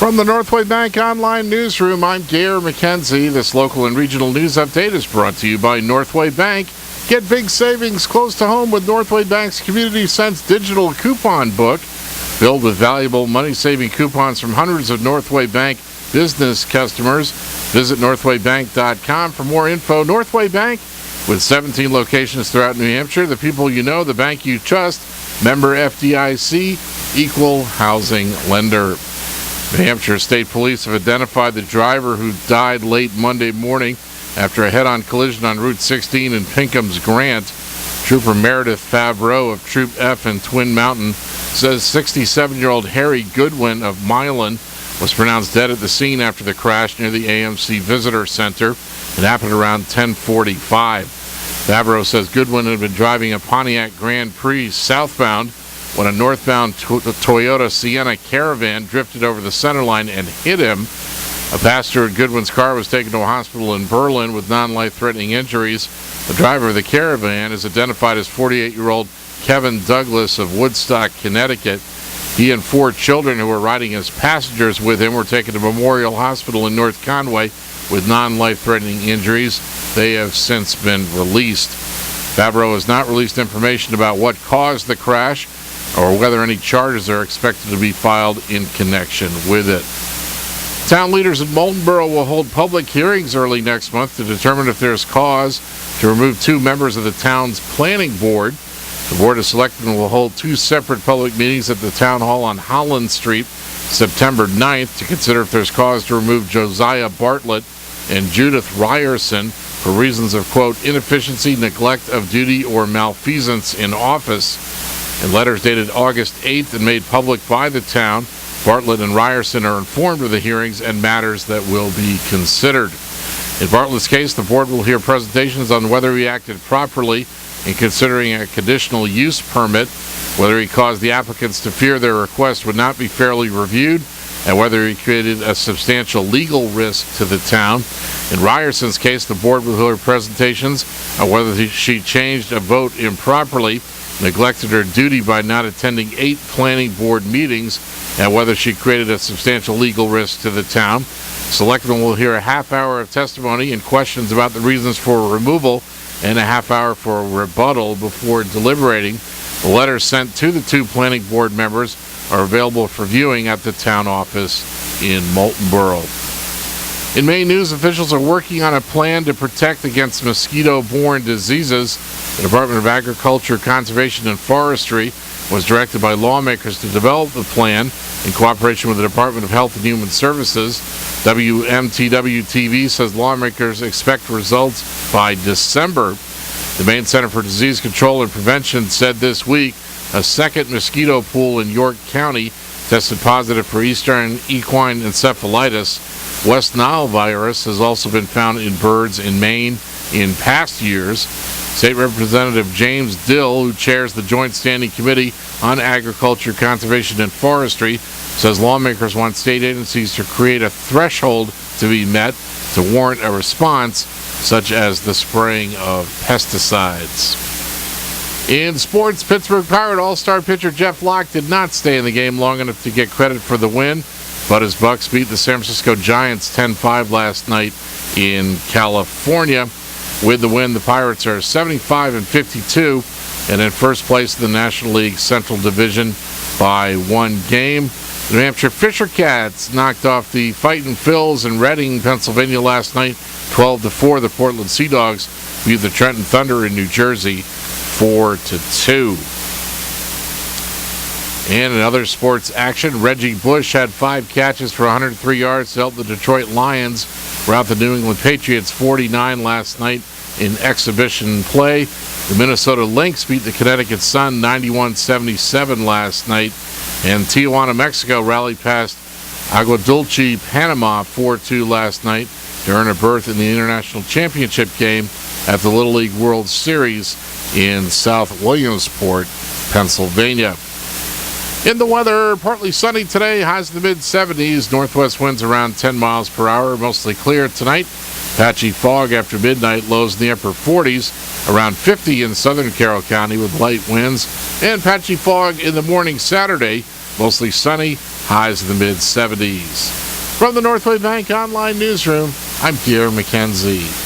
From the Northway Bank Online Newsroom, I'm Gare McKenzie. This local and regional news update is brought to you by Northway Bank. Get big savings close to home with Northway Bank's Community Sense digital coupon book. Filled with valuable money-saving coupons from hundreds of Northway Bank business customers. Visit northwaybank.com for more info. Northway Bank, with 17 locations throughout New Hampshire. The people you know, the bank you trust. Member FDIC, equal housing lender. New Hampshire State Police have identified the driver who died late Monday morning after a head-on collision on Route 16 in Pinkham's Grant. Trooper Meredith Favreau of Troop F in Twin Mountain says 67-year-old Harry Goodwin of Milan was pronounced dead at the scene after the crash near the AMC Visitor Center. It happened around 10:45. Favreau says Goodwin had been driving a Pontiac Grand Prix southbound when a northbound Toyota Sienna Caravan drifted over the center line and hit him. A passenger in Goodwin's car was taken to a hospital in Berlin with non-life-threatening injuries. The driver of the Caravan is identified as 48-year-old Kevin Douglas of Woodstock, Connecticut. He and 4 children who were riding as passengers with him were taken to Memorial Hospital in North Conway with non-life-threatening injuries. They have since been released. Favreau has not released information about what caused the crash or whether any charges are expected to be filed in connection with it. Town leaders in Moultonborough will hold public hearings early next month to determine if there's cause to remove 2 members of the town's planning board. The Board of Selectmen will hold 2 separate public meetings at the Town Hall on Holland Street September 9th to consider if there's cause to remove Josiah Bartlett and Judith Ryerson for reasons of, quote, inefficiency, neglect of duty, or malfeasance in office. In letters dated August 8th and made public by the town, Bartlett and Ryerson are informed of the hearings and matters that will be considered. In Bartlett's case, the board will hear presentations on whether he acted properly in considering a conditional use permit, whether he caused the applicants to fear their request would not be fairly reviewed, and whether he created a substantial legal risk to the town. In Ryerson's case, the board will hear presentations on whether she changed a vote improperly, neglected her duty by not attending 8 planning board meetings, and whether she created a substantial legal risk to the town. Selectmen will hear a half-hour of testimony and questions about the reasons for removal and a half-hour for a rebuttal before deliberating. The letters sent to the 2 planning board members are available for viewing at the town office in Moultonborough. In Maine news, officials are working on a plan to protect against mosquito-borne diseases. The Department of Agriculture, Conservation, and Forestry was directed by lawmakers to develop the plan in cooperation with the Department of Health and Human Services. WMTW-TV says lawmakers expect results by December. The Maine Center for Disease Control and Prevention said this week a second mosquito pool in York County tested positive for Eastern equine encephalitis. West Nile virus has also been found in birds in Maine in past years. State Representative James Dill, who chairs the Joint Standing Committee on Agriculture, Conservation, and Forestry, says lawmakers want state agencies to create a threshold to be met to warrant a response, such as the spraying of pesticides. In sports, Pittsburgh Pirate All-Star pitcher Jeff Locke did not stay in the game long enough to get credit for the win, but his Bucks beat the San Francisco Giants 10-5 last night in California. With the win, the Pirates are 75-52 and in first place in the National League Central Division by 1 game. The New Hampshire Fisher Cats knocked off the Fightin' Phils in Reading, Pennsylvania last night, 12-4. The Portland Sea Dogs beat the Trenton Thunder in New Jersey 4-2. And in other sports action, Reggie Bush had 5 catches for 103 yards to help the Detroit Lions rout the New England Patriots 49 last night in exhibition play. The Minnesota Lynx beat the Connecticut Sun 91-77 last night. And Tijuana, Mexico rallied past Agua Dulce, Panama 4-2 last night to earn a berth in the International Championship game at the Little League World Series in South Williamsport, Pennsylvania. In the weather, partly sunny today, highs in the mid-70s. Northwest winds around 10 miles per hour, mostly clear tonight. Patchy fog after midnight, lows in the upper 40s, around 50 in southern Carroll County with light winds. And patchy fog in the morning Saturday, mostly sunny, highs in the mid-70s. From the Northway Bank Online Newsroom, I'm Gary McKenzie.